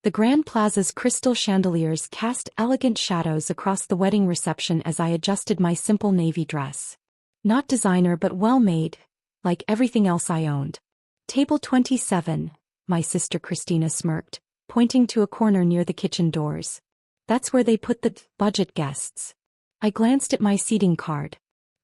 The Grand Plaza's crystal chandeliers cast elegant shadows across the wedding reception as I adjusted my simple navy dress. Not designer but well-made, like everything else I owned. Table 27, my sister Christina smirked, pointing to a corner near the kitchen doors. That's where they put the budget guests. I glanced at my seating card.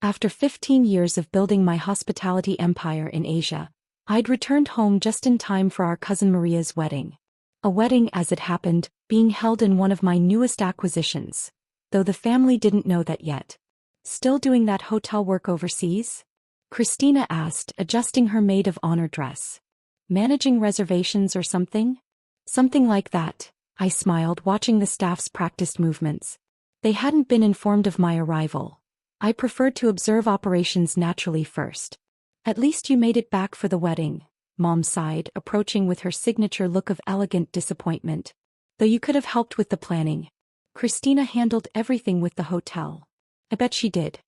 After 15 years of building my hospitality empire in Asia, I'd returned home just in time for our cousin Maria's wedding. A wedding, as it happened, being held in one of my newest acquisitions, though the family didn't know that yet. Still doing that hotel work overseas? Christina asked, adjusting her maid of honor dress. Managing reservations or something? Something like that, I smiled, watching the staff's practiced movements. They hadn't been informed of my arrival. I preferred to observe operations naturally first. At least you made it back for the wedding, Mom sighed, approaching with her signature look of elegant disappointment. Though you could have helped with the planning. Christina handled everything with the hotel. I bet she did.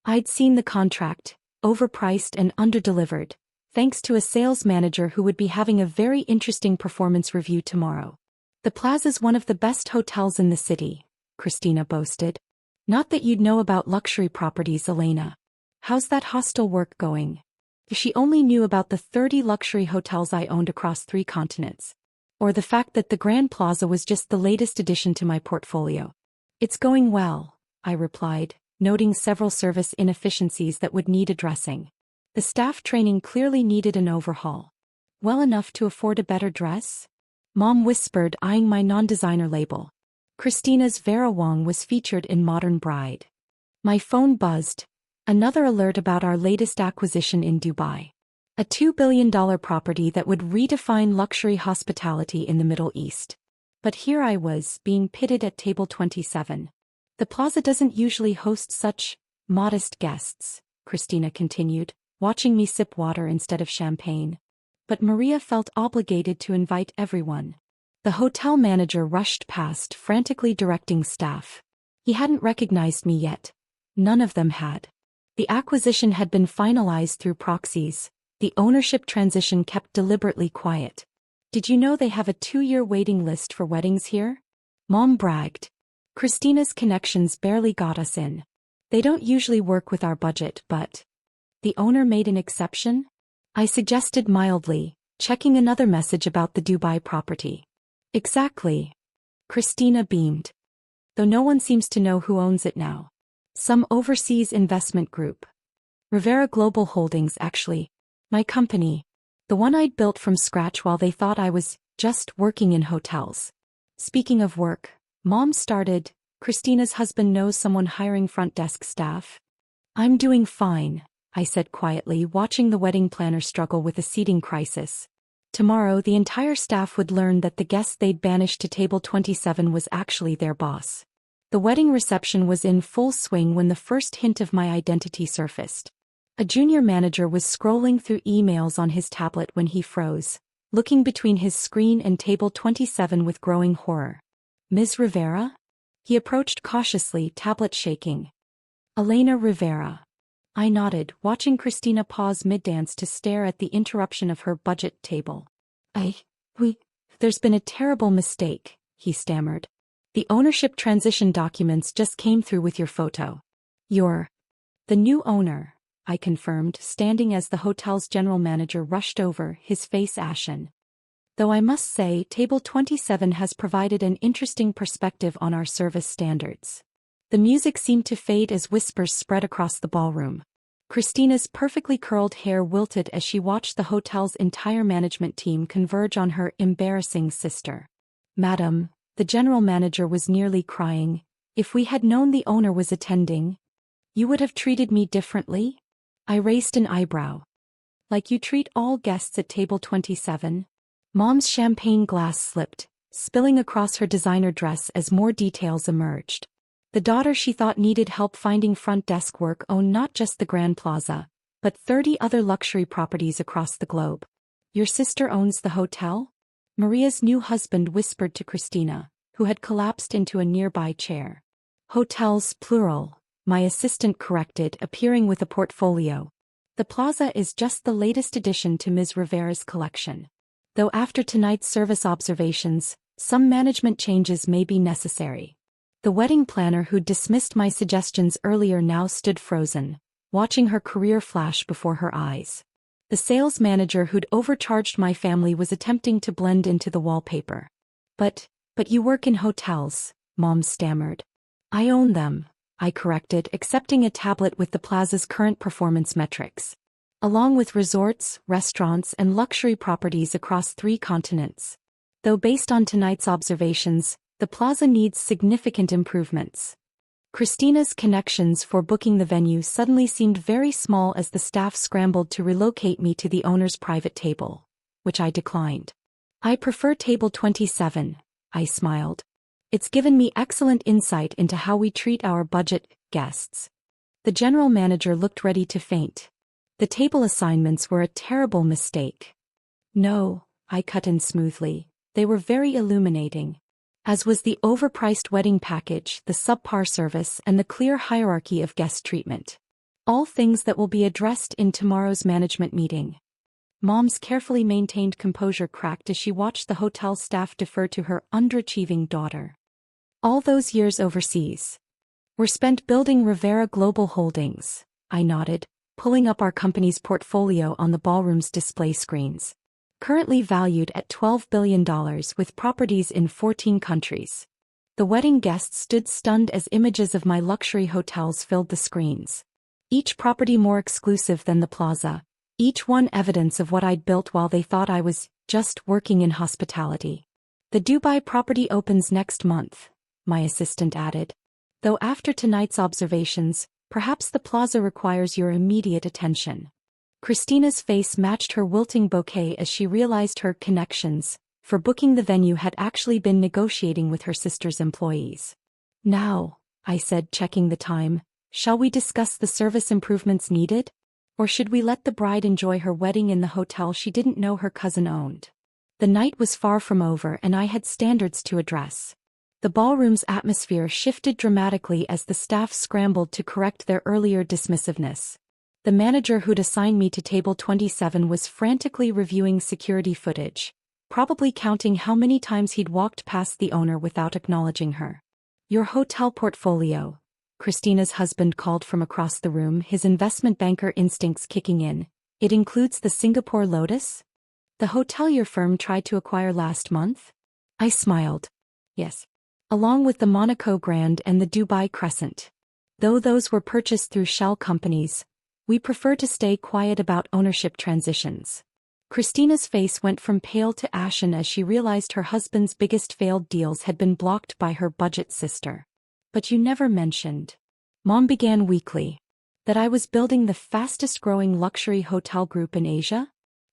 I'd seen the contract, overpriced and underdelivered, thanks to a sales manager who would be having a very interesting performance review tomorrow. The Plaza's one of the best hotels in the city, Christina boasted. Not that you'd know about luxury properties, Elena. How's that hostel work going? If she only knew about the 30 luxury hotels I owned across 3 continents. Or the fact that the Grand Plaza was just the latest addition to my portfolio. It's going well, I replied, noting several service inefficiencies that would need addressing. The staff training clearly needed an overhaul. Well enough to afford a better dress? Mom whispered, eyeing my non-designer label. Christina's Vera Wang was featured in Modern Bride. My phone buzzed. Another alert about our latest acquisition in Dubai. A $2 billion property that would redefine luxury hospitality in the Middle East. But here I was, being pitted at table 27. The Plaza doesn't usually host such modest guests, Christina continued, watching me sip water instead of champagne. But Maria felt obligated to invite everyone. The hotel manager rushed past, frantically directing staff. He hadn't recognized me yet. None of them had. The acquisition had been finalized through proxies. The ownership transition kept deliberately quiet. Did you know they have a 2-year waiting list for weddings here? Mom bragged. Christina's connections barely got us in. They don't usually work with our budget, but... The owner made an exception? I suggested mildly, checking another message about the Dubai property. Exactly. Christina beamed. Though no one seems to know who owns it now. Some overseas investment group. Rivera Global Holdings, actually. My company. The one I'd built from scratch while they thought I was just working in hotels. Speaking of work, Mom started. Christina's husband knows someone hiring front desk staff. I'm doing fine, I said quietly, watching the wedding planner struggle with a seating crisis. Tomorrow the entire staff would learn that the guest they'd banished to table 27 was actually their boss. The wedding reception was in full swing when the first hint of my identity surfaced. A junior manager was scrolling through emails on his tablet when he froze, looking between his screen and table 27 with growing horror. Ms. Rivera? He approached cautiously, tablet shaking. Elena Rivera. I nodded, watching Christina pause mid-dance to stare at the interruption of her budget table. There's been a terrible mistake, he stammered. The ownership transition documents just came through with your photo. You're the new owner, I confirmed, standing as the hotel's general manager rushed over, his face ashen. Though I must say, table 27 has provided an interesting perspective on our service standards. The music seemed to fade as whispers spread across the ballroom. Christina's perfectly curled hair wilted as she watched the hotel's entire management team converge on her embarrassing sister. Madam, the general manager was nearly crying, if we had known the owner was attending, you would have treated me differently? I raised an eyebrow. Like you treat all guests at table 27? Mom's champagne glass slipped, spilling across her designer dress as more details emerged. The daughter she thought needed help finding front desk work owned not just the Grand Plaza, but 30 other luxury properties across the globe. Your sister owns the hotel? Maria's new husband whispered to Christina, who had collapsed into a nearby chair. Hotels, plural, my assistant corrected, appearing with a portfolio. The Plaza is just the latest addition to Ms. Rivera's collection. Though after tonight's service observations, Some management changes may be necessary. The wedding planner who dismissed my suggestions earlier now stood frozen, watching her career flash before her eyes. The sales manager who'd overcharged my family was attempting to blend into the wallpaper. But you work in hotels, Mom stammered. I own them, I corrected, accepting a tablet with the plaza's current performance metrics. Along with resorts, restaurants, and luxury properties across 3 continents. Though based on tonight's observations, the plaza needs significant improvements. Christina's connections for booking the venue suddenly seemed very small as the staff scrambled to relocate me to the owner's private table, which I declined. I prefer table 27, I smiled. It's given me excellent insight into how we treat our budget guests. The general manager looked ready to faint. The table assignments were a terrible mistake. No, I cut in smoothly. They were very illuminating. As was the overpriced wedding package, the subpar service, and the clear hierarchy of guest treatment. All things that will be addressed in tomorrow's management meeting. Mom's carefully maintained composure cracked as she watched the hotel staff defer to her underachieving daughter. All those years overseas were spent building Rivera Global Holdings, I nodded, pulling up our company's portfolio on the ballroom's display screens. Currently valued at $12 billion with properties in 14 countries. The wedding guests stood stunned as images of my luxury hotels filled the screens. Each property more exclusive than the plaza, each one evidence of what I'd built while they thought I was just working in hospitality. The Dubai property opens next month, my assistant added. Though after tonight's observations, perhaps the plaza requires your immediate attention. Christina's face matched her wilting bouquet as she realized her connections for booking the venue had actually been negotiating with her sister's employees. Now, I said, checking the time, shall we discuss the service improvements needed? Or should we let the bride enjoy her wedding in the hotel she didn't know her cousin owned? The night was far from over and I had standards to address. The ballroom's atmosphere shifted dramatically as the staff scrambled to correct their earlier dismissiveness. The manager who'd assigned me to table 27 was frantically reviewing security footage, probably counting how many times he'd walked past the owner without acknowledging her. Your hotel portfolio, Christina's husband called from across the room, his investment banker instincts kicking in. It includes the Singapore Lotus? The hotelier firm tried to acquire last month? I smiled. Yes. Along with the Monaco Grand and the Dubai Crescent. Though those were purchased through shell companies, we prefer to stay quiet about ownership transitions. Christina's face went from pale to ashen as she realized her husband's biggest failed deals had been blocked by her budget sister. But you never mentioned, Mom began weakly, that I was building the fastest-growing luxury hotel group in Asia?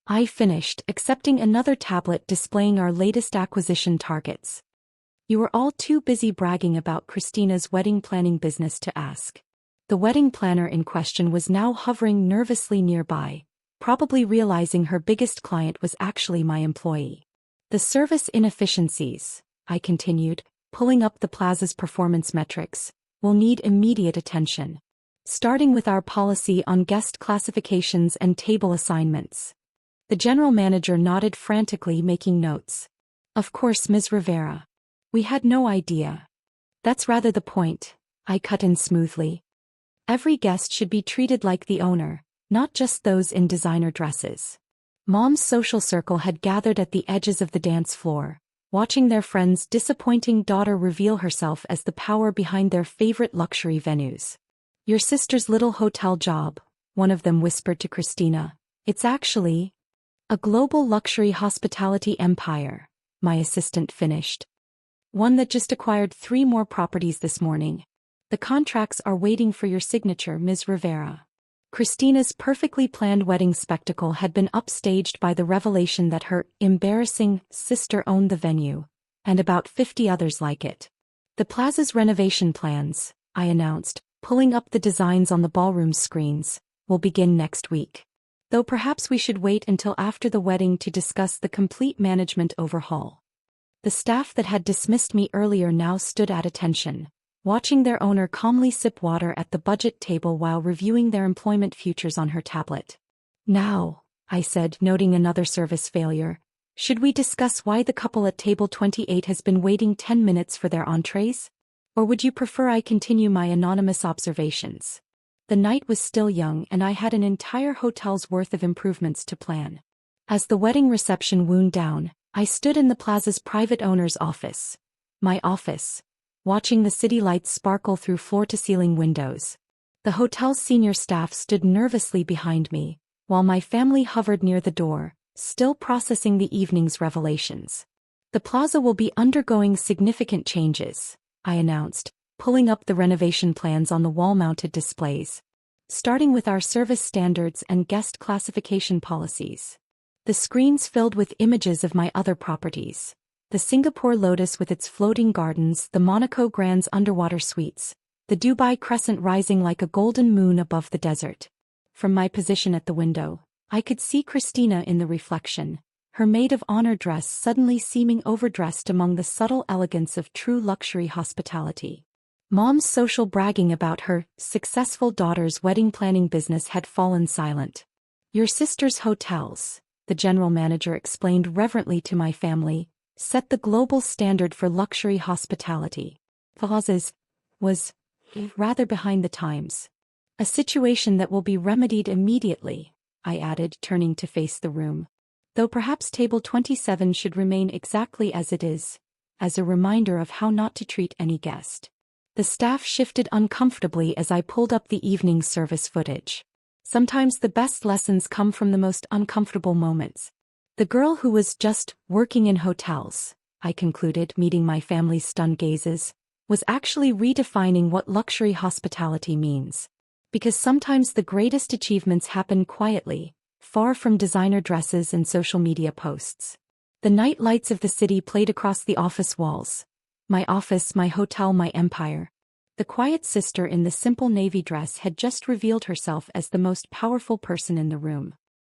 I finished, accepting another tablet displaying our latest acquisition targets. You were all too busy bragging about Christina's wedding planning business to ask. The wedding planner in question was now hovering nervously nearby, probably realizing her biggest client was actually my employee. The service inefficiencies, I continued, pulling up the plaza's performance metrics, will need immediate attention. Starting with our policy on guest classifications and table assignments. The general manager nodded frantically, making notes. Of course, Ms. Rivera. We had no idea. That's rather the point, I cut in smoothly. Every guest should be treated like the owner, not just those in designer dresses. Mom's social circle had gathered at the edges of the dance floor, watching their friend's disappointing daughter reveal herself as the power behind their favorite luxury venues. Your sister's little hotel job, one of them whispered to Christina. It's actually a global luxury hospitality empire, my assistant finished. One that just acquired 3 more properties this morning. The contracts are waiting for your signature, Ms. Rivera. Christina's perfectly planned wedding spectacle had been upstaged by the revelation that her embarrassing sister owned the venue, and about 50 others like it. The plaza's renovation plans, I announced, pulling up the designs on the ballroom screens, will begin next week. Though perhaps we should wait until after the wedding to discuss the complete management overhaul. The staff that had dismissed me earlier now stood at attention, watching their owner calmly sip water at the budget table while reviewing their employment futures on her tablet. Now, I said, noting another service failure, Should we discuss why the couple at table 28 has been waiting 10 minutes for their entrees? Or would you prefer I continue my anonymous observations? The night was still young and I had an entire hotel's worth of improvements to plan. As the wedding reception wound down, I stood in the plaza's private owner's office. My office. Watching the city lights sparkle through floor-to-ceiling windows. The hotel's senior staff stood nervously behind me, while my family hovered near the door, still processing the evening's revelations. The plaza will be undergoing significant changes, I announced, pulling up the renovation plans on the wall-mounted displays. Starting with our service standards and guest classification policies. The screens filled with images of my other properties. The Singapore Lotus with its floating gardens, the Monaco Grand's underwater suites, the Dubai Crescent rising like a golden moon above the desert. From my position at the window, I could see Christina in the reflection, her maid of honor dress suddenly seeming overdressed among the subtle elegance of true luxury hospitality. Mom's social bragging about her successful daughter's wedding planning business had fallen silent. Your sister's hotels, the general manager explained reverently to my family, set the global standard for luxury hospitality. Plaza's was rather behind the times. A situation that will be remedied immediately, I added, turning to face the room. Though perhaps table 27 should remain exactly as it is, as a reminder of how not to treat any guest. The staff shifted uncomfortably as I pulled up the evening service footage. Sometimes the best lessons come from the most uncomfortable moments. The girl who was just working in hotels, I concluded, meeting my family's stunned gazes, was actually redefining what luxury hospitality means. Because sometimes the greatest achievements happen quietly, far from designer dresses and social media posts. The night lights of the city played across the office walls. My office, my hotel, my empire. The quiet sister in the simple navy dress had just revealed herself as the most powerful person in the room.